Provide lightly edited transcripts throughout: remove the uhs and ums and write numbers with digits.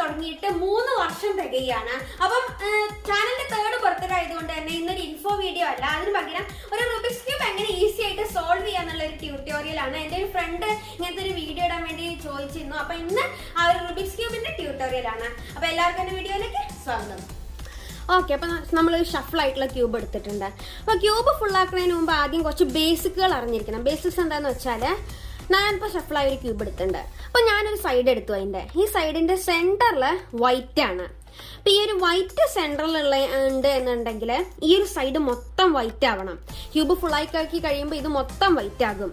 തുടങ്ങിയിട്ട് 3 വർഷം തികയാണ്. അപ്പം ചാനലിന്റെ 3rd ബർത്ത്ഡേ ആയതുകൊണ്ട് തന്നെ ഇന്നൊരു ഇൻഫോ വീഡിയോ അല്ല, അതിന് പകരം ഒരു റുബിക്സ് ക്യൂബ് എങ്ങനെ ഈസി ആയിട്ട് സോൾവ് ചെയ്യാന്നുള്ള ഒരു ട്യൂട്ടോറിയൽ ആണ്. എന്റെ ഒരു ഫ്രണ്ട് ഇങ്ങനത്തെ ഒരു വീഡിയോ ഇടാൻ വേണ്ടി ചോദിച്ചിരുന്നു. അപ്പൊ ഇന്ന് ആ ഒരു റുബിക്സ് ക്യൂബിന്റെ ട്യൂട്ടോറിയൽ ആണ്. അപ്പൊ എല്ലാവർക്കും എന്റെ വീഡിയോയിലേക്ക് സ്വാഗതം. ഓക്കെ, അപ്പം നമ്മൾ ഷഫിൾ ആയിട്ടുള്ള ക്യൂബ് എടുത്തിട്ടുണ്ട്. അപ്പോൾ ക്യൂബ് ഫുള്ളാക്കുന്നതിന് മുമ്പ് ആദ്യം കുറച്ച് ബേസിക്കുകൾ അറിഞ്ഞിരിക്കണം. ബേസിക്സ് എന്താണെന്ന് വെച്ചാൽ, ഞാനിപ്പോൾ ഷഫിളായ ഒരു ക്യൂബ് എടുത്തിട്ടുണ്ട്. അപ്പോൾ ഞാനൊരു സൈഡ് എടുത്തു. അതിൻ്റെ ഈ സൈഡിൻ്റെ സെൻറ്ററിൽ വൈറ്റ് ആണ്. അപ്പോൾ ഈ ഒരു വൈറ്റ് സെൻറ്ററിലുള്ള ഉണ്ട് എന്നുണ്ടെങ്കിൽ ഈ ഒരു സൈഡ് മൊത്തം വൈറ്റ് ആവണം. ക്യൂബ് ഫുള്ളാക്കി കഴിയുമ്പോൾ ഇത് മൊത്തം വൈറ്റ് ആകും.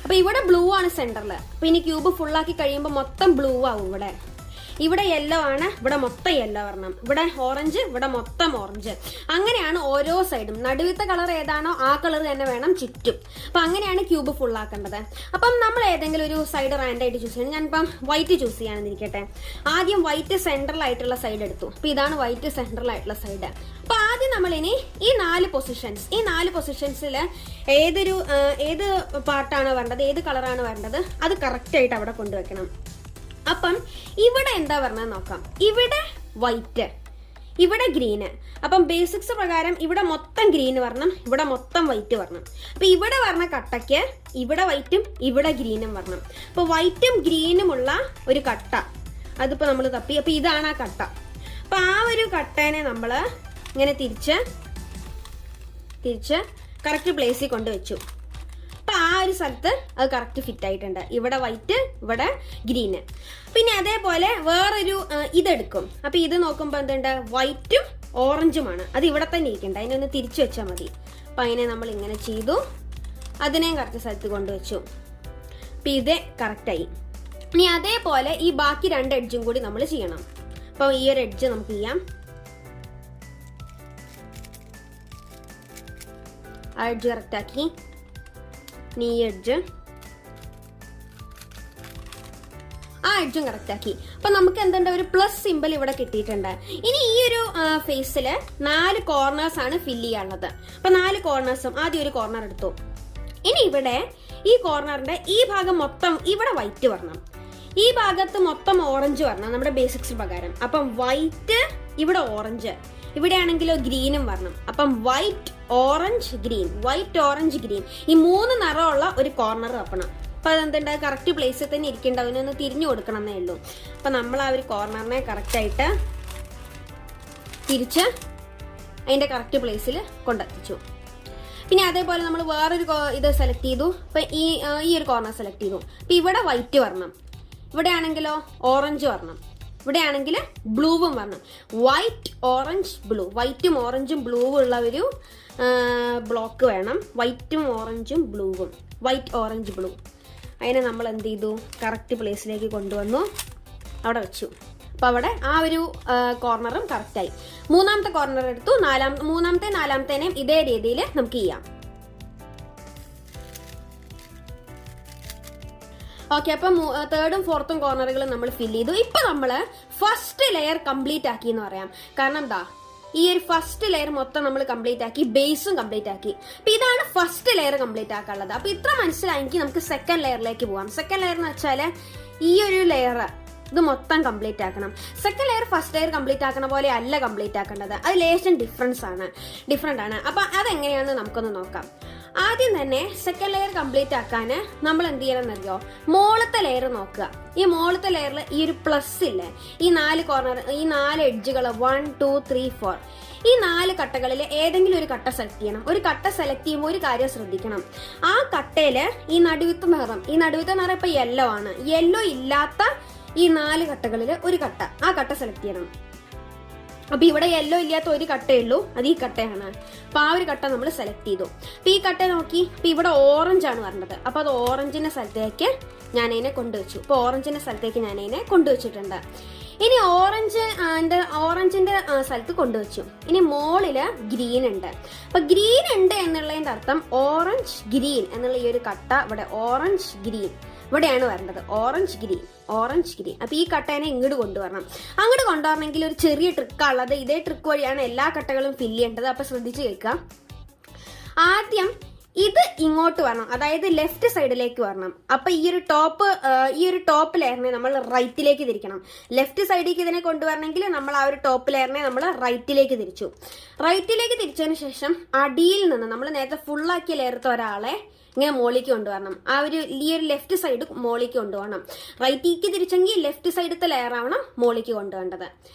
അപ്പോൾ ഇവിടെ ബ്ലൂ ആണ് സെൻറ്ററിൽ. അപ്പോൾ ഇനി ക്യൂബ് ഫുള്ളാക്കി കഴിയുമ്പോൾ മൊത്തം ബ്ലൂ ആവും. ഇവിടെ യെല്ലോ ആണ്, ഇവിടെ മൊത്തം യെല്ലോ വരണം. ഇവിടെ ഓറഞ്ച്, ഇവിടെ മൊത്തം ഓറഞ്ച്. അങ്ങനെയാണ് ഓരോ സൈഡും. നടുവിലത്തെ കളർ ഏതാണോ ആ കളർ തന്നെ വേണം ചുറ്റും. അപ്പം അങ്ങനെയാണ് ക്യൂബ് ഫുള്ളാക്കേണ്ടത്. അപ്പം നമ്മൾ ഏതെങ്കിലും ഒരു സൈഡ് റാൻഡായിട്ട് ചൂസ് ചെയ്യണം. ഞാനിപ്പം വൈറ്റ് ചൂസ് ചെയ്യാണെന്നിരിക്കട്ടെ. ആദ്യം വൈറ്റ് സെൻട്രലായിട്ടുള്ള സൈഡ് എടുത്തു. അപ്പം ഇതാണ് വൈറ്റ് സെൻട്രലായിട്ടുള്ള സൈഡ്. അപ്പം ആദ്യം നമ്മളിനി ഈ 4 പൊസിഷൻസിൽ ഏത് പാർട്ടാണ് വേണ്ടത്, ഏത് കളറാണ് വേണ്ടത്, അത് കറക്റ്റായിട്ട് അവിടെ കൊണ്ടുവയ്ക്കണം. അപ്പം ഇവിടെ എന്താ പറഞ്ഞത് നോക്കാം. ഇവിടെ വൈറ്റ്, ഇവിടെ ഗ്രീന്. അപ്പം ബേസിക്സ് പ്രകാരം ഇവിടെ മൊത്തം ഗ്രീന് വരണം, ഇവിടെ മൊത്തം വൈറ്റ് വരണം. അപ്പൊ ഇവിടെ പറഞ്ഞ കട്ടയ്ക്ക് ഇവിടെ വൈറ്റും ഇവിടെ ഗ്രീനും വരണം. അപ്പൊ വൈറ്റും ഗ്രീനുമുള്ള ഒരു കട്ട അതിപ്പോ നമ്മൾ തപ്പി. അപ്പൊ ഇതാണ് ആ കട്ട. അപ്പൊ ആ ഒരു കട്ടേനെ നമ്മൾ ഇങ്ങനെ തിരിച്ച് കറക്റ്റ് പ്ലേസിൽ കൊണ്ടുവച്ചു. അപ്പൊ ആ ഒരു സ്ഥലത്ത് അത് കറക്റ്റ് ഫിറ്റ് ആയിട്ടുണ്ട്. ഇവിടെ വൈറ്റ്, ഇവിടെ ഗ്രീന്. പിന്നെ അതേപോലെ വേറൊരു ഇതെടുക്കും. അപ്പൊ ഇത് നോക്കുമ്പോൾ എന്തുണ്ട്, വൈറ്റും ഓറഞ്ചുമാണ്. അത് ഇവിടെ തന്നെ ഇരിക്കണ്ട, അതിനൊന്ന് തിരിച്ചു വെച്ചാൽ മതി. അപ്പൊ അതിനെ നമ്മൾ ഇങ്ങനെ ചെയ്തു, അതിനെയും കറക്റ്റ് സ്ഥലത്ത് കൊണ്ടുവച്ചു. അപ്പൊ ഇത് കറക്റ്റായി. ഇനി അതേപോലെ ഈ ബാക്കി 2 എഡ്ജും കൂടി നമ്മൾ ചെയ്യണം. അപ്പൊ ഈ ഒരു എഡ്ജ് നമുക്ക് ചെയ്യാം. ആ എഡ്ജ് കറക്റ്റ് ആക്കി. ഈ എഡ്ജും കറക്റ്റ് ആക്കി. അപ്പൊ നമുക്ക് എന്തുണ്ട്, ഒരു പ്ലസ് സിമ്പിൾ ഇവിടെ കിട്ടിയിട്ടുണ്ട്. ഇനി ഈ ഒരു ഫേസില് 4 കോർണേഴ്സ് ആണ് ഫില്ല് ചെയ്യാനുള്ളത്. അപ്പൊ 4 കോർണേഴ്സും ആദ്യം ഒരു കോർണർ എടുത്തു. ഇനി ഇവിടെ ഈ കോർണറിന്റെ ഈ ഭാഗം മൊത്തം ഇവിടെ വൈറ്റ് വരണം, ഈ ഭാഗത്ത് മൊത്തം ഓറഞ്ച് വരണം നമ്മുടെ ബേസിക്സ് പ്രകാരം. അപ്പം വൈറ്റ്, ഇവിടെ ഓറഞ്ച്, ഇവിടെ ആണെങ്കിലോ ഗ്രീനും വരണം. അപ്പം white orange green, white orange green, ഈ 3 നിറമുള്ള ഒരു കോർണർ തപ്പണം. അപ്പൊ അതെന്തുണ്ട്, കറക്റ്റ് പ്ലേസിൽ തന്നെ ഇരിക്കേണ്ട, അതിനൊന്ന് തിരിഞ്ഞു കൊടുക്കണം എന്നേ ഉള്ളൂ. അപ്പൊ നമ്മൾ ആ ഒരു കോർണറിനെ കറക്റ്റായിട്ട് തിരിച്ച് അതിന്റെ കറക്റ്റ് പ്ലേസിൽ കൊണ്ടെത്തിച്ചു. പിന്നെ അതേപോലെ നമ്മൾ വേറൊരു ഇത് സെലക്ട് ചെയ്തു. അപ്പൊ ഈ ഒരു കോർണർ സെലക്ട് ചെയ്തു. അപ്പൊ ഇവിടെ വൈറ്റ് വരണം, ഇവിടെ ആണെങ്കിലോ ഓറഞ്ച് വരണം, ഇവിടെ ആണെങ്കിൽ ബ്ലൂവും വരണം. വൈറ്റ് ഓറഞ്ച് ബ്ലൂ, വൈറ്റും ഓറഞ്ചും ബ്ലൂവും ഉള്ള ഒരു ബ്ലോക്ക് വേണം. വൈറ്റും ഓറഞ്ചും ബ്ലൂവും, വൈറ്റ് ഓറഞ്ച് ബ്ലൂ. അതിനെ നമ്മൾ എന്ത് ചെയ്തു, കറക്റ്റ് പ്ലേസിലേക്ക് കൊണ്ടുവന്നു, അവിടെ വെച്ചു. അപ്പോൾ അവിടെ ആ ഒരു കോർണറും കറക്റ്റായി. 3ാമത്തെ കോർണർ എടുത്തു. 3ാമത്തെ 4ാമത്തേനെയും ഇതേ രീതിയിൽ നമുക്ക് ചെയ്യാം. ഓക്കെ, അപ്പം 3rd-ഉം 4th-ഉം കോർണറുകളും നമ്മൾ ഫില്ല് ചെയ്തു. ഇപ്പൊ നമ്മൾ ഫസ്റ്റ് ലെയർ കംപ്ലീറ്റ് ആക്കി എന്ന് പറയാം. കാരണം എന്താ, ഈ ഒരു ഫസ്റ്റ് ലെയർ മൊത്തം നമ്മൾ കംപ്ലീറ്റ് ആക്കി, ബേസും കംപ്ലീറ്റ് ആക്കി. അപ്പൊ ഇതാണ് ഫസ്റ്റ് ലെയർ കംപ്ലീറ്റ് ആക്കാനുള്ളത്. അപ്പൊ ഇത്ര മനസ്സിലായെങ്കിൽ നമുക്ക് സെക്കൻഡ് ലെയറിലേക്ക് പോവാം. സെക്കൻഡ് ലെയർ എന്ന് വെച്ചാൽ ഈ ഒരു ലെയർ ഇത് മൊത്തം കംപ്ലീറ്റ് ആക്കണം. Second layer first layer complete ആക്കണ പോലെ അല്ല കംപ്ലീറ്റ് ആക്കേണ്ടത്. അത് ലേശം ഡിഫറെന്റ് ആണ്. അപ്പൊ അതെങ്ങനെയാണെന്ന് നമുക്കൊന്ന് നോക്കാം. ആദ്യം തന്നെ സെക്കൻഡ് ലെയർ കംപ്ലീറ്റ് ആക്കാൻ നമ്മൾ എന്ത് ചെയ്യണമെന്ന് അറിയോ, മോളത്തെ ലെയർ നോക്കുക. ഈ മോളത്തെ ലെയറിൽ ഈ ഒരു പ്ലസ് ഇല്ലേ, ഈ 4 കോർണർ, ഈ 4 എഡ്ജുകൾ 1 2 3 4, ഈ 4 കട്ടകളിൽ ഏതെങ്കിലും ഒരു കട്ട സെലക്ട് ചെയ്യണം. ഒരു കട്ട സെലക്ട് ചെയ്യുമ്പോൾ ഒരു കാര്യം ശ്രദ്ധിക്കണം. ആ കട്ടയില് ഈ നടുവിത്തെ നിറം ഇപ്പൊ യെല്ലോ ആണ്. യെല്ലോ ഇല്ലാത്ത ഈ 4 കട്ടകളിൽ ഒരു കട്ട, ആ കട്ട സെലക്ട് ചെയ്യണം. അപ്പൊ ഇവിടെ യെല്ലോ ഇല്ലാത്ത ഒരു കട്ടയേ ഉള്ളൂ, അത് ഈ കട്ടയാണ്. അപ്പൊ ആ ഒരു കട്ട നമ്മൾ സെലക്ട് ചെയ്തു. അപ്പൊ ഈ കട്ട നോക്കി, ഇപ്പൊ ഇവിടെ ഓറഞ്ച് ആണ് പറഞ്ഞത്. അപ്പൊ അത് ഓറഞ്ചിന്റെ സ്ഥലത്തേക്ക് ഞാൻ അതിനെ കൊണ്ടുവച്ചു. ഇപ്പൊ ഓറഞ്ചിന്റെ സ്ഥലത്തേക്ക് ഞാൻ അതിനെ കൊണ്ടുവച്ചിട്ടുണ്ട്. ഇനി ഓറഞ്ചിന്റെ സ്ഥലത്ത് കൊണ്ടുവച്ചു. ഇനി മോളില് ഗ്രീൻ ഉണ്ട്. അപ്പൊ ഗ്രീൻ ഉണ്ട് എന്നുള്ളതിന്റെ അർത്ഥം ഓറഞ്ച് ഗ്രീൻ എന്നുള്ള ഈ ഒരു കട്ട ഇവിടെ ഓറഞ്ച് ഗ്രീൻ ഇവിടെയാണ് വരേണ്ടത്. Orange green. അപ്പൊ ഈ കട്ടേനെ ഇങ്ങോട്ട് കൊണ്ടുവരണം. അങ്ങോട്ട് കൊണ്ടുവരണമെങ്കിൽ ഒരു ചെറിയ ട്രിക്കാണുള്ളത്. ഇതേ ട്രിക്ക് വഴിയാണ് എല്ലാ കട്ടകളും ഫില്ല് ചെയ്യേണ്ടത്. അപ്പൊ ശ്രദ്ധിച്ചു കേൾക്കാം. ആദ്യം ഇത് ഇങ്ങോട്ട് വരണം, അതായത് ലെഫ്റ്റ് സൈഡിലേക്ക് വരണം. അപ്പൊ ഈ ഒരു ടോപ്പ് ലെയറിനെ നമ്മൾ റൈറ്റിലേക്ക് തിരിക്കണം. ലെഫ്റ്റ് സൈഡിലേക്ക് ഇതിനെ കൊണ്ടുവരണമെങ്കിൽ നമ്മൾ ആ ഒരു ടോപ്പ് ലെയറിനെ നമ്മൾ റൈറ്റിലേക്ക് തിരിച്ചു. റൈറ്റിലേക്ക് തിരിച്ചതിന് ശേഷം അടിയിൽ നിന്ന് നമ്മൾ നേരത്തെ ഫുള്ളാക്കിയ ലെയർത്തെ ഒരാളെ ഇങ്ങനെ മോളിലേക്ക് കൊണ്ടുവരണം. ഈ ഒരു ലെഫ്റ്റ് സൈഡ് മോളിലേക്ക് കൊണ്ടുപോകണം. റൈറ്റിലേക്ക് തിരിച്ചെങ്കിൽ ലെഫ്റ്റ് സൈഡത്തെ ലെയർ ആവണം മോളിലേക്ക് കൊണ്ടുപോകേണ്ടത്.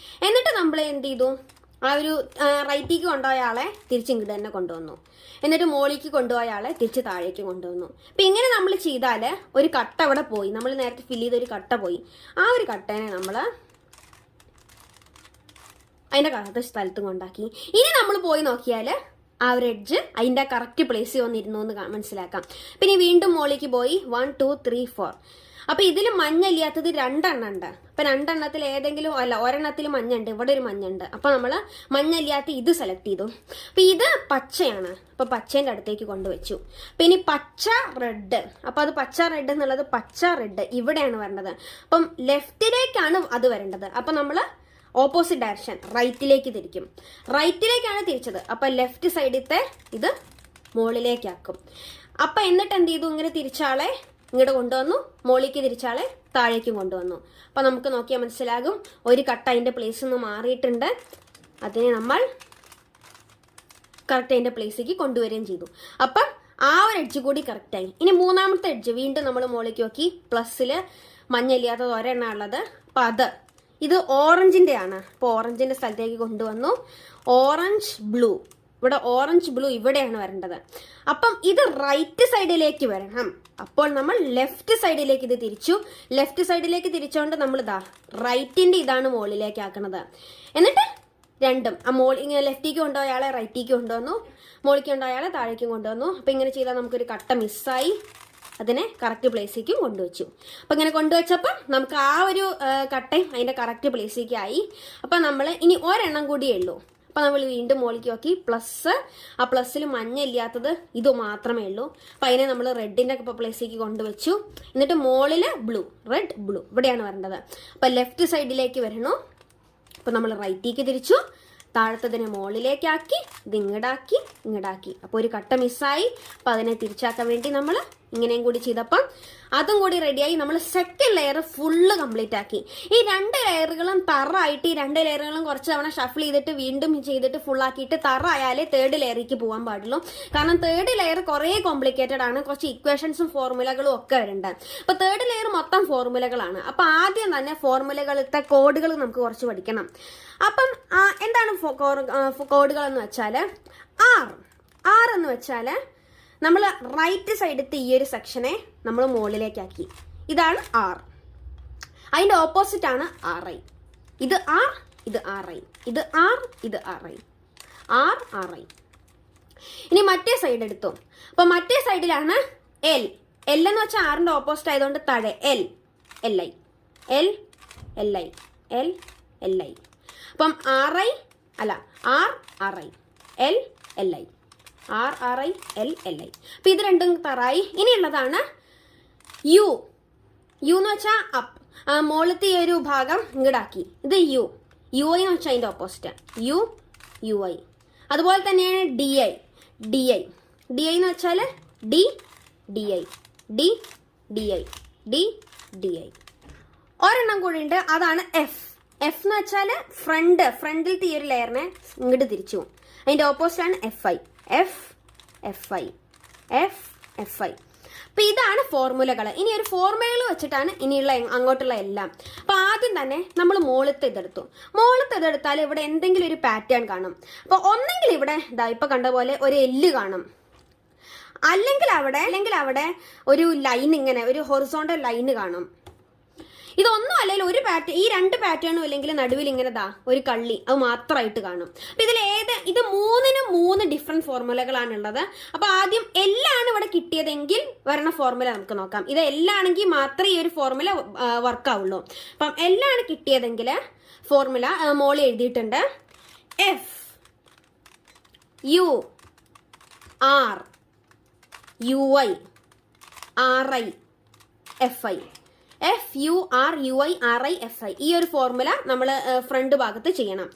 എന്നിട്ട് നമ്മൾ എന്ത് ചെയ്തു, ആ ഒരു റൈറ്റിലേക്ക് കൊണ്ടുപോയ ആളെ തിരിച്ചിങ്ങോട്ട് തന്നെ കൊണ്ടുവന്നു. എന്നിട്ട് മോളിലേക്ക് കൊണ്ടുപോയ ആളെ തിരിച്ച് താഴേക്ക് കൊണ്ടുവന്നു. അപ്പം ഇങ്ങനെ നമ്മൾ ചെയ്താൽ ഒരു കട്ട അവിടെ പോയി, നമ്മൾ നേരത്തെ ഫില്ല് ചെയ്ത ഒരു കട്ട പോയി. ആ ഒരു കട്ടേനെ നമ്മൾ അതിൻ്റെ കറക്റ്റ് സ്ഥലത്തും കൊണ്ടാക്കി. ഇനി നമ്മൾ പോയി നോക്കിയാൽ ആ ഒരു എഡ്ജ് അതിൻ്റെ കറക്റ്റ് പ്ലേസിൽ വന്നിരുന്നു എന്ന് മനസ്സിലാക്കാം. പിന്നെ വീണ്ടും മോളിലേക്ക് പോയി 1 2 3 4. അപ്പൊ ഇതിൽ മഞ്ഞയില്ലാത്തത് 2 എണ്ണം ഉണ്ട്. അപ്പൊ 2 എണ്ണത്തിൽ ഏതെങ്കിലും അല്ല, ഒരെണ്ണത്തിൽ മഞ്ഞുണ്ട്, ഇവിടെ ഒരു മഞ്ഞുണ്ട്. അപ്പൊ നമ്മള് മഞ്ഞയില്ലാത്ത ഇത് സെലക്ട് ചെയ്തു. അപ്പൊ ഇത് പച്ചയാണ്, അപ്പൊ പച്ചേന്റെ അടുത്തേക്ക് കൊണ്ടുവച്ചു. അപ്പൊ ഇനി പച്ച റെഡ്, അപ്പൊ അത് പച്ച റെഡ് എന്നുള്ളത് പച്ച റെഡ് ഇവിടെയാണ് വരേണ്ടത്. അപ്പം ലെഫ്റ്റിലേക്കാണ് അത് വരേണ്ടത്. അപ്പൊ നമ്മള് ഓപ്പോസിറ്റ് ഡയറക്ഷൻ റൈറ്റിലേക്ക് തിരിക്കും. റൈറ്റിലേക്കാണ് തിരിച്ചത്, അപ്പൊ ലെഫ്റ്റ് സൈഡിലത്തെ ഇത് മുകളിലേക്കാക്കും. അപ്പൊ എന്നിട്ട് എന്ത് ചെയ്തു, ഇങ്ങനെ തിരിച്ചാളെ ഇങ്ങോട്ട് കൊണ്ടുവന്നു, മോളിലേക്ക് തിരിച്ചാളെ താഴേക്കും കൊണ്ടുവന്നു. അപ്പൊ നമുക്ക് നോക്കിയാൽ മനസ്സിലാകും ഒരു കട്ട അതിന്റെ പ്ലേസിൽ നിന്ന് മാറിയിട്ടുണ്ട്. അതിനെ നമ്മൾ കറക്റ്റ് അതിന്റെ പ്ലേസിലേക്ക് കൊണ്ടുവരികയും ചെയ്തു. അപ്പം ആ ഒരു എഡ്ജ് കൂടി കറക്റ്റായി. ഇനി മൂന്നാമത്തെ എഡ്ജ് വീണ്ടും നമ്മൾ മോളിലേക്ക് നോക്കി, പ്ലസ്സിൽ മഞ്ഞയില്ലാത്തത് ഒരെണ്ണം ഉള്ളത്. അപ്പൊ ഇത് ഓറഞ്ചിന്റെ ആണ്. അപ്പോൾ ഓറഞ്ചിന്റെ സ്ഥലത്തേക്ക് കൊണ്ടുവന്നു. ഓറഞ്ച് ബ്ലൂ, ഇവിടെ ഓറഞ്ച് ബ്ലൂ ഇവിടെയാണ് വരേണ്ടത്. അപ്പം ഇത് റൈറ്റ് സൈഡിലേക്ക് വരണം. അപ്പോൾ നമ്മൾ ലെഫ്റ്റ് സൈഡിലേക്ക് ഇത് തിരിച്ചു. ലെഫ്റ്റ് സൈഡിലേക്ക് തിരിച്ചുകൊണ്ട് നമ്മൾ റൈറ്റിന്റെ ഇതാണ് മുകളിലേക്ക് ആക്കണത്. എന്നിട്ട് രണ്ടും ഇങ്ങനെ ലെഫ്റ്റിലേക്ക് കൊണ്ടുപോയ ആളെ റൈറ്റിലേക്ക് കൊണ്ടുവന്നു, മുകളിലേക്ക് കൊണ്ടുപോയ ആളെ താഴേക്കും കൊണ്ടുവന്നു. അപ്പൊ ഇങ്ങനെ ചെയ്താൽ നമുക്കൊരു കട്ട മിസ്സായി. അതിനെ കറക്റ്റ് പ്ലേസിലേക്കും കൊണ്ടുവച്ചു. അപ്പം ഇങ്ങനെ കൊണ്ടുവച്ചപ്പം നമുക്ക് ആ ഒരു കട്ടയും അതിൻ്റെ കറക്റ്റ് പ്ലേസിലേക്ക് ആയി. അപ്പം നമ്മൾ ഇനി ഒരെണ്ണം കൂടിയേ ഉള്ളൂ. അപ്പം നമ്മൾ വീണ്ടും മോളിലേക്ക് നോക്കി, പ്ലസ്, ആ പ്ലസ്സിൽ മഞ്ഞ ഇല്ലാത്തത് ഇത് മാത്രമേ ഉള്ളൂ. അപ്പം അതിനെ നമ്മൾ റെഡിൻ്റെ പ്ലേസിലേക്ക് കൊണ്ടുവച്ചു. എന്നിട്ട് മുകളിൽ ബ്ലൂ, റെഡ് ബ്ലൂ ഇവിടെയാണ് വരേണ്ടത്. അപ്പം ലെഫ്റ്റ് സൈഡിലേക്ക് വരണു. അപ്പം നമ്മൾ റൈറ്റിലേക്ക് തിരിച്ചു, താഴത്തതിനെ മുകളിലേക്കാക്കി, ഇത് ഇങ്ങടാക്കി. അപ്പോൾ ഒരു കട്ട മിസ്സായി. അപ്പം അതിനെ തിരിച്ചാക്കാൻ വേണ്ടി നമ്മൾ ഇങ്ങനെയും കൂടി ചെയ്തപ്പം അതും കൂടി റെഡിയായി. നമ്മൾ സെക്കൻഡ് ലെയർ ഫുള്ള് കംപ്ലീറ്റ് ആക്കി. ഈ 2 ലെയറുകളും തറായിട്ട്, ഈ 2 ലെയറുകളും കുറച്ച് തവണ ഷഫിൾ ചെയ്തിട്ട് വീണ്ടും ചെയ്തിട്ട് ഫുള്ളാക്കിയിട്ട് തറായാലേ 3rd ലെയറിലേക്ക് പോകാൻ പാടുള്ളൂ. കാരണം 3rd ലെയർ കുറേ കോംപ്ലിക്കേറ്റഡ് ആണ്, കുറച്ച് ഇക്വേഷൻസും ഫോർമുലകളും ഒക്കെ വരുന്നുണ്ട്. അപ്പൊ 3rd ലെയർ മൊത്തം ഫോർമുലകളാണ്. അപ്പൊ ആദ്യം തന്നെ ഫോർമുലകളത്തെ കോഡുകൾ നമുക്ക് കുറച്ച് പഠിക്കണം. അപ്പം എന്താണ് കോഡുകൾ എന്ന് വെച്ചാൽ ആർ എന്ന് വെച്ചാൽ നമ്മൾ റൈറ്റ് സൈഡത്തെ ഈ ഒരു സെക്ഷനെ നമ്മൾ മുകളിലേക്കാക്കി. ഇതാണ് ആർ. അതിന്റെ ഓപ്പോസിറ്റ് ആണ് ആർ ഐ. ഇത് ആർ, ഇത് ആർ ഐ, ഇത് ആർ, ഇത് ആർ ഐ, ആർ ഐ. ഇനി മറ്റേ സൈഡ് എടുത്തു. അപ്പൊ മറ്റേ സൈഡിലാണ് എൽ. എൽ എന്ന് വെച്ചാൽ ആറിന്റെ ഓപ്പോസിറ്റ് ആയതുകൊണ്ട് താഴെ L, L I, L, L I, L, L I. അപ്പം ആർ ഐ അല്ല R, R I, L, L I, R, R I, L, L I. അപ്പൊ ഇത് രണ്ടും തറായി. ഇനിയുള്ളതാണ് യു. യു എന്ന് വെച്ചാൽ അപ്പ്, മുകളിലത്തെ ഈ ഒരു ഭാഗം ഇങ്ങടാക്കി. ഇത് യു. യു ഐ എന്ന് വെച്ചാൽ അതിന്റെ ഓപ്പോസിറ്റ് യു, യു ഐ. അതുപോലെ തന്നെയാണ് D I. D I, D I എന്ന് വെച്ചാൽ D, D I, D, D I, D, D I. ഒരെണ്ണം കൂടി ഉണ്ട്, അതാണ് എഫ്. എഫ് എന്ന് വെച്ചാൽ ഫ്രണ്ടിലത്തെ ഈ ഒരു ലെയറിനെ ഇങ്ങോട്ട് തിരിച്ചു. അതിന്റെ ഓപ്പോസിറ്റ് ആണ് F I. F, F I, F, F I. അപ്പൊ ഇതാണ് ഫോർമുലകൾ. ഇനി ഒരു ഫോർമുലകൾ വെച്ചിട്ടാണ് ഇനിയുള്ള അങ്ങോട്ടുള്ള എല്ലാം. അപ്പൊ ആദ്യം തന്നെ നമ്മൾ മുകളിലത്തെ ഇതെടുത്താൽ ഇവിടെ എന്തെങ്കിലും ഒരു പാറ്റേൺ കാണും. അപ്പൊ ഒന്നെങ്കിൽ ഇവിടെ ഇപ്പൊ കണ്ട പോലെ ഒരു എല്ല് കാണും, അല്ലെങ്കിൽ അവിടെ ഒരു ലൈൻ, ഇങ്ങനെ ഒരു ഹൊറിസോണ്ടൽ ലൈന് കാണും. ഇതൊന്നും അല്ലെങ്കിൽ ഒരു പാറ്റേൺ, ഈ 2 പാറ്റേണും അല്ലെങ്കിൽ നടുവിൽ ഇങ്ങനെ ഒരു കള്ളി, അത് മാത്രമായിട്ട് കാണും. അപ്പൊ ഇത് 3നും 3 ഡിഫറെന്റ് ഫോർമുലകളാണുള്ളത്. അപ്പൊ ആദ്യം എല്ലാണ് ഇവിടെ കിട്ടിയതെങ്കിൽ വരണ ഫോർമുല നമുക്ക് നോക്കാം. ഇത് എല്ലാണെങ്കിൽ മാത്രമേ ഈ ഒരു ഫോർമുല വർക്ക് ആവുള്ളൂ. അപ്പം എല്ലാണ് കിട്ടിയതെങ്കിൽ ഫോർമുല മോളിൽ എഴുതിയിട്ടുണ്ട്. F, U, R, U I, R I, F I. FURUIRIFI. ഈ ഒരു ഫോർമുല നമ്മൾ ഫ്രണ്ട് ഭാഗത്ത് ചെയ്യണം.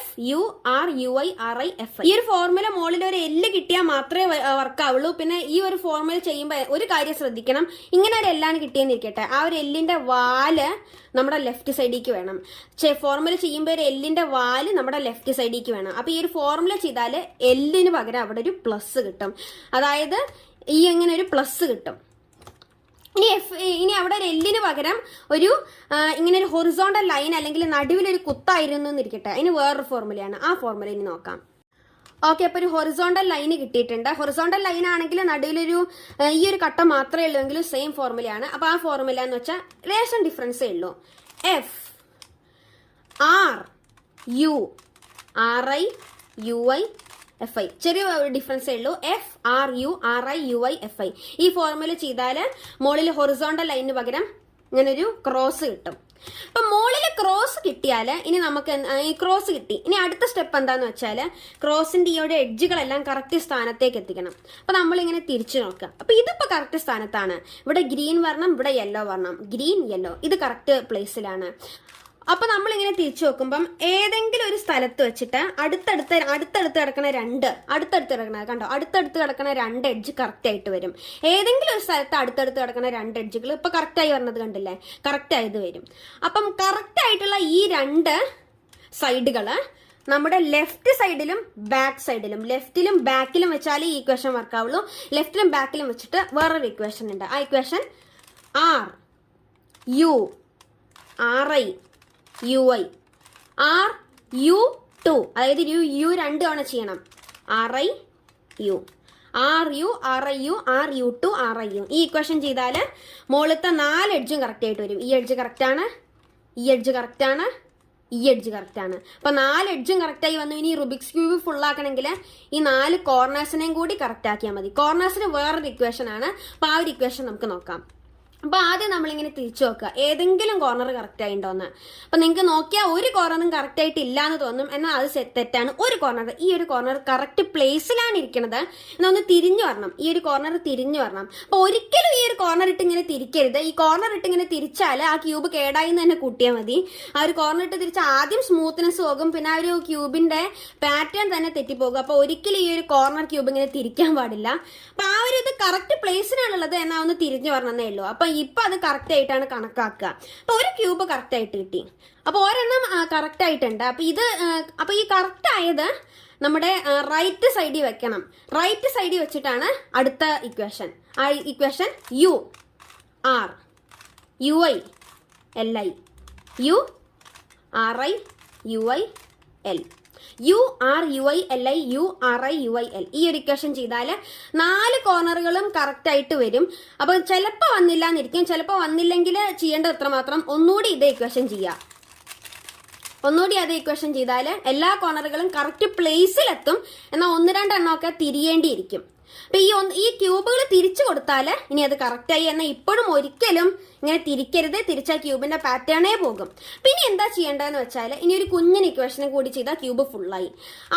FURUIRIFI. ഈ ഒരു ഫോർമുല മുകളിൽ ഒരു എല്ല് കിട്ടിയാൽ മാത്രമേ വർക്ക് ആവുള്ളൂ. പിന്നെ ഈ ഒരു ഫോർമുല ചെയ്യുമ്പോൾ ഒരു കാര്യം ശ്രദ്ധിക്കണം. ഇങ്ങനെ ഒരു എല്ലാണ് കിട്ടിയെന്നിരിക്കട്ടെ, ആ ഒരു എല്ലിന്റെ വാല് നമ്മുടെ ലെഫ്റ്റ് സൈഡിലേക്ക് വേണം. ഫോർമുല ചെയ്യുമ്പോൾ ഒരു എല്ലിന്റെ വാല് നമ്മുടെ ലെഫ്റ്റ് സൈഡിലേക്ക് വേണം. അപ്പൊ ഈ ഒരു ഫോർമുല ചെയ്താൽ എല്ലിന് പകരം അവിടെ ഒരു പ്ലസ് കിട്ടും. അതായത് ഈ എങ്ങനെ ഒരു പ്ലസ് കിട്ടും. ഇനി അവിടെ ഒരു എല്ലിന് പകരം ഒരു ഇങ്ങനെ ഒരു ഹൊറിസോണ്ടൽ ലൈൻ അല്ലെങ്കിൽ നടുവിലൊരു കുത്തായിരുന്നു എന്നിരിക്കട്ടെ, അതിന് വേറൊരു ഫോർമുലയാണ്. ആ ഫോർമുല ഇനി നോക്കാം. ഓക്കെ, അപ്പൊ ഒരു ഹൊറിസോണ്ടൽ ലൈന് കിട്ടിയിട്ടുണ്ട്. ഹൊറിസോണ്ടൽ ലൈൻ ആണെങ്കിൽ നടുവിലൊരു ഈ ഒരു കട്ട മാത്രമേ ഉള്ളൂ എങ്കിലും സെയിം ഫോർമുലയാണ്. അപ്പൊ ആ ഫോർമുല എന്ന് വെച്ചാൽ റേഷൻ ഡിഫറൻസേ ഉള്ളൂ. FRURIUIFI. ചെറിയ ഡിഫറൻസേ ഉള്ളൂ. FRURIUIFI. ഈ ഫോർമുല ചെയ്താൽ മുകളിൽ ഹൊറിസോണ്ടൽ ലൈനിന് പകരം ഇങ്ങനെ ഒരു ക്രോസ് കിട്ടും. അപ്പൊ മുകളിൽ ക്രോസ് കിട്ടിയാൽ ഇനി നമുക്ക് ഈ ക്രോസ് കിട്ടി. ഇനി അടുത്ത സ്റ്റെപ്പ് എന്താന്ന് വെച്ചാൽ ക്രോസിന്റെ ഈ ഒരു എഡ്ജുകളെല്ലാം കറക്റ്റ് സ്ഥാനത്തേക്ക് എത്തിക്കണം. അപ്പൊ നമ്മളിങ്ങനെ തിരിച്ചു നോക്കുക. അപ്പൊ ഇതിപ്പോ കറക്റ്റ് സ്ഥാനത്താണ്. ഇവിടെ ഗ്രീൻ വർണ്ണം, ഇവിടെ യെല്ലോ വർണ്ണം, ഗ്രീൻ യെല്ലോ, ഇത് കറക്റ്റ് പ്ലേസിലാണ്. അപ്പൊ നമ്മളിങ്ങനെ തിരിച്ചു നോക്കുമ്പം ഏതെങ്കിലും ഒരു സ്ഥലത്ത് വെച്ചിട്ട് അടുത്തടുത്ത് കിടക്കുന്ന രണ്ട് എഡ്ജ് കറക്റ്റ് ആയിട്ട് വരും. ഏതെങ്കിലും ഒരു സ്ഥലത്ത് അടുത്തടുത്ത് കിടക്കുന്ന രണ്ട് എഡ്ജുകൾ ഇപ്പൊ കറക്റ്റ് ആയി പറഞ്ഞത് കണ്ടില്ലേ, കറക്റ്റ് ആയത് വരും. അപ്പം കറക്റ്റ് ആയിട്ടുള്ള ഈ രണ്ട് സൈഡുകള് നമ്മുടെ ലെഫ്റ്റ് സൈഡിലും ബാക്ക് സൈഡിലും, ലെഫ്റ്റിലും ബാക്കിലും വെച്ചാൽ ഈ ഇക്വേഷൻ വർക്ക് ആവുള്ളൂ. ലെഫ്റ്റിലും ബാക്കിലും വെച്ചിട്ട് വേറൊരു ഇക്വേഷൻ ഉണ്ട്. ആ ഇക്വേഷൻ RURI RU2, അതായത് യു 2 തവണ ചെയ്യണം. RU ഈ ഇക്വേഷൻ ചെയ്താൽ മുകളിലത്തെ 4 എഡ്ജും കറക്റ്റ് ആയിട്ട് വരും. ഈ എഡ്ജ് കറക്റ്റ് ആണ്, ഈ എഡ്ജ് കറക്റ്റ് ആണ്, ഈ എഡ്ജ് കറക്റ്റ് ആണ്. അപ്പൊ 4 എഡ്ജും കറക്റ്റ് ആയി വന്നു. ഇനി റുബിക്സ് ക്യൂബ് ഫുൾ ആക്കണമെങ്കിൽ ഈ 4 കോർണേഴ്സിനെയും കൂടി കറക്റ്റ് ആക്കിയാൽ മതി. കോർണേഴ്സിന് വേറൊരു ഇക്വേഷൻ ആണ്. അപ്പൊ ആ ഒരു ഇക്വേഷൻ നമുക്ക് നോക്കാം. അപ്പൊ ആദ്യം നമ്മളിങ്ങനെ തിരിച്ചു നോക്കുക, ഏതെങ്കിലും കോർണർ കറക്റ്റ് ആയിട്ടോന്ന്. അപ്പൊ നിങ്ങൾക്ക് നോക്കിയാൽ ഒരു കോർണറും കറക്റ്റ് ആയിട്ട് ഇല്ലാന്ന് തോന്നും, എന്നാൽ അത് തെറ്റാണ്. ഒരു കോർണർ, ഈ ഒരു കോർണർ കറക്റ്റ് പ്ലേസിലാണ് ഇരിക്കുന്നത്. എന്നാൽ ഒന്ന് തിരിഞ്ഞു വരണം, ഈ ഒരു കോർണർ തിരിഞ്ഞു വരണം. അപ്പൊ ഒരിക്കലും ഈ ഒരു കോർണർ ഇട്ട് ഇങ്ങനെ തിരിക്കരുത്. ഈ കോർണർ ഇട്ട് ഇങ്ങനെ തിരിച്ചാൽ ആ ക്യൂബ് കേടായി എന്ന് തന്നെ കൂട്ടിയാൽ മതി. ആ ഒരു കോർണർ ഇട്ട് തിരിച്ചാൽ ആദ്യം സ്മൂത്ത്നെസ് പോകും, പിന്നെ ആ ഒരു ക്യൂബിന്റെ പാറ്റേൺ തന്നെ തെറ്റിപ്പോകും. അപ്പൊ ഒരിക്കലും ഈ ഒരു കോർണർ ക്യൂബ് ഇങ്ങനെ തിരിക്കാൻ പാടില്ല. അപ്പൊ ആ ഒരു ഇത് കറക്റ്റ് പ്ലേസിനാണുള്ളത്, എന്നാൽ ഒന്ന് തിരിഞ്ഞു വരണമെന്നേ ഉള്ളൂ. അപ്പൊ ഇപ്പൊ അത് കറക്റ്റ് ആയിട്ടാണ് കണക്കാക്കുക. അപ്പൊ ഒരു ക്യൂബ് കറക്റ്റ് ആയിട്ട് കിട്ടി. അപ്പൊ ഒരെണ്ണം കറക്റ്റ് ആയിട്ടുണ്ട്. അപ്പൊ ഈ കറക്റ്റ് ആയത് നമ്മുടെ റൈറ്റ് സൈഡിൽ വെക്കണം. റൈറ്റ് സൈഡിൽ വെച്ചിട്ടാണ് അടുത്ത ഇക്വേഷൻ. ആ ഇക്വേഷൻ URIUIL ഈ ഒരു ഇക്വേഷൻ ചെയ്താൽ 4 കോർണറുകളും കറക്റ്റ് ആയിട്ട് വരും. അപ്പൊ ചിലപ്പോൾ വന്നില്ല എന്നിരിക്കും, ചിലപ്പോൾ വന്നില്ലെങ്കിൽ ചെയ്യേണ്ടത് എത്രമാത്രം ഒന്നുകൂടി ഇതേ ഇക്വേഷൻ ചെയ്യാം. ഒന്നുകൂടി അതേ ഇക്വേഷൻ ചെയ്താൽ എല്ലാ കോർണറുകളും കറക്റ്റ് പ്ലേസിലെത്തും. എന്നാൽ 1-2 എണ്ണമൊക്കെ തിരിയേണ്ടിയിരിക്കും. അപ്പൊ ഈ ക്യൂബുകൾ തിരിച്ചു കൊടുത്താൽ ഇനി അത് കറക്റ്റായി. എന്നാൽ ഇപ്പോഴും ഒരിക്കലും ഇങ്ങനെ തിരിക്കരുത്, തിരിച്ചാൽ ക്യൂബിന്റെ പാറ്റേണേ പോകും. പിന്നെ എന്താ ചെയ്യേണ്ടതെന്ന് വെച്ചാൽ ഇനി ഒരു കുഞ്ഞിന് ഇക്വേഷനും കൂടി ചെയ്താൽ ക്യൂബ് ഫുള്ളായി.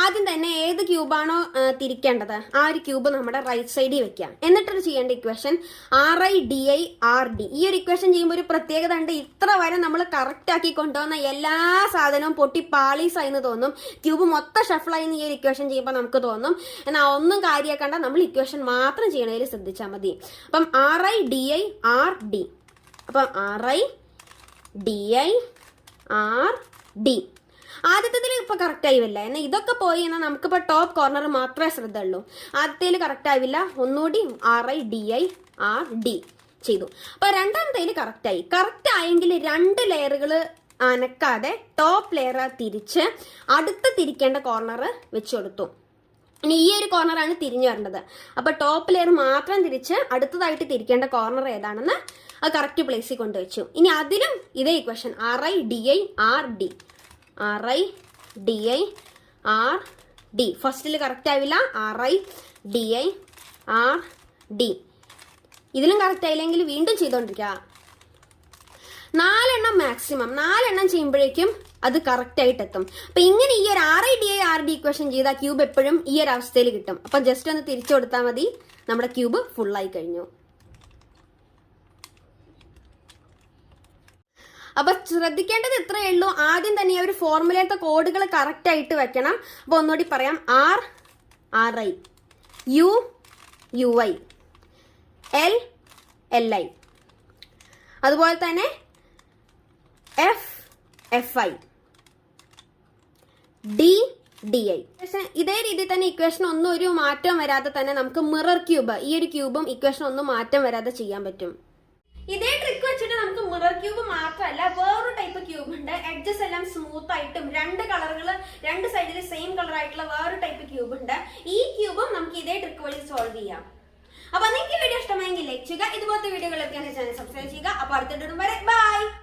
ആദ്യം തന്നെ ഏത് ക്യൂബാണോ തിരിക്കേണ്ടത് ആ ഒരു ക്യൂബ് നമ്മുടെ റൈറ്റ് സൈഡിൽ വെക്കാം. എന്നിട്ട് ചെയ്യേണ്ട ഇക്വേഷൻ RIDIRD. ഈ ഒരു ഇക്വേഷൻ ചെയ്യുമ്പോൾ ഒരു പ്രത്യേകത ഉണ്ട്. ഇത്ര വരെ നമ്മൾ കറക്റ്റ് ആക്കി കൊണ്ടുവന്ന എല്ലാ സാധനവും പൊട്ടി പാളീസായി എന്ന് തോന്നും, ക്യൂബ് മൊത്തം ഷഫിളായി ഈ ഒരു ഇക്വേഷൻ ചെയ്യുമ്പോൾ നമുക്ക് തോന്നും. എന്നാൽ ഒന്നും കാര്യമാക്കണ്ട, നമ്മൾ ഇക്വേഷൻ മാത്രം ചെയ്യണതിൽ ശ്രദ്ധിച്ചാൽ മതി. അപ്പം RIDIRD. അപ്പം RIDIRD ആദ്യത്തേതിൽ ഇപ്പൊ കറക്റ്റ് ആയില്ല. എന്നാൽ ഇതൊക്കെ പോയി എന്നാൽ നമുക്കിപ്പോ ടോപ്പ് കോർണർ മാത്രമേ ശ്രദ്ധ ഉള്ളൂ. ആദ്യത്തേൽ കറക്റ്റ് ആവില്ല. ഒന്നുകൂടി RIDIRD ചെയ്തു. അപ്പൊ രണ്ടാമത്തേൽ കറക്റ്റ് ആയി. കറക്റ്റ് ആയെങ്കിൽ 2 ലെയറുകൾ അനക്കാതെ ടോപ്പ് ലെയർ തിരിച്ച് അടുത്ത് തിരിക്കേണ്ട കോർണർ വെച്ചു കൊടുത്തു. ഇനി ഈ ഒരു കോർണറാണ് തിരിഞ്ഞു വരേണ്ടത്. അപ്പൊ ടോപ്പ് ലെയർ മാത്രം തിരിച്ച് അടുത്തതായിട്ട് തിരിക്കേണ്ട കോർണർ ഏതാണെന്ന് അത് കറക്റ്റ് പ്ലേസിൽ കൊണ്ടുവച്ചു. ഇനി അതിലും ഇതേ ഇക്വേഷൻ RIDIRD ഫസ്റ്റിൽ കറക്റ്റ് ആവില്ല. RIDIRD ഇതിലും കറക്റ്റ് ആയില്ലെങ്കിൽ വീണ്ടും ചെയ്തോണ്ടിരിക്കുക. 4 എണ്ണം മാക്സിമം, 4 എണ്ണം ചെയ്യുമ്പോഴേക്കും അത് കറക്റ്റ് ആയിട്ട് എത്തും. അപ്പൊ ഇങ്ങനെ ഈ ഒരു RIDIRD ഇക്വേഷൻ ചെയ്താൽ ക്യൂബ് എപ്പോഴും ഈ ഒരു അവസ്ഥയിൽ കിട്ടും. അപ്പൊ ജസ്റ്റ് ഒന്ന് തിരിച്ചു കൊടുത്താൽ മതി, നമ്മുടെ ക്യൂബ് ഫുള്ളായി കഴിഞ്ഞു. അപ്പൊ ശ്രദ്ധിക്കേണ്ടത് ഇത്രയേ ഉള്ളൂ. ആദ്യം തന്നെ ഒരു ഫോർമുലത്തെ കോഡുകൾ കറക്റ്റ് ആയിട്ട് വെക്കണം. അപ്പൊ ഒന്നുകൂടി പറയാം. RI, UI, LI, അതുപോലെ തന്നെ FI, DI. ഇതേ രീതിയിൽ തന്നെ ഇക്വേഷൻ ഒന്നും ഒരു മാറ്റം വരാതെ തന്നെ നമുക്ക് മിറർ ക്യൂബ്, ഈ ഒരു ക്യൂബും ഇക്വേഷൻ ഒന്നും മാറ്റം വരാതെ ചെയ്യാൻ പറ്റും. ഇതേ ട്രിക്ക് വെച്ചിട്ട് നമുക്ക് മിറർ ക്യൂബ് മാത്രമല്ല വേറൊരു ടൈപ്പ് ക്യൂബ് ഉണ്ട്. എഡ്ജസ് എല്ലാം സ്മൂത്ത് ആയിട്ടും രണ്ട് കളറുകൾ രണ്ട് സൈഡിൽ സെയിം കളർ ആയിട്ടുള്ള വേറൊരു ടൈപ്പ് ക്യൂബ് ഉണ്ട്. ഈ ക്യൂബും നമുക്ക് ഇതേ ട്രിക്ക് വഴി സോൾവ് ചെയ്യാം. അപ്പൊ നിങ്ങൾക്ക് വീഡിയോ ഇഷ്ടമായെങ്കിൽ ലൈക്ക് ചെയ്യുക. ഇതുപോലത്തെ വീഡിയോകളൊക്കെ ചാനൽ സബ്സ്ക്രൈബ് ചെയ്യുക. അപ്പൊ അടുത്ത വരെ ബൈ.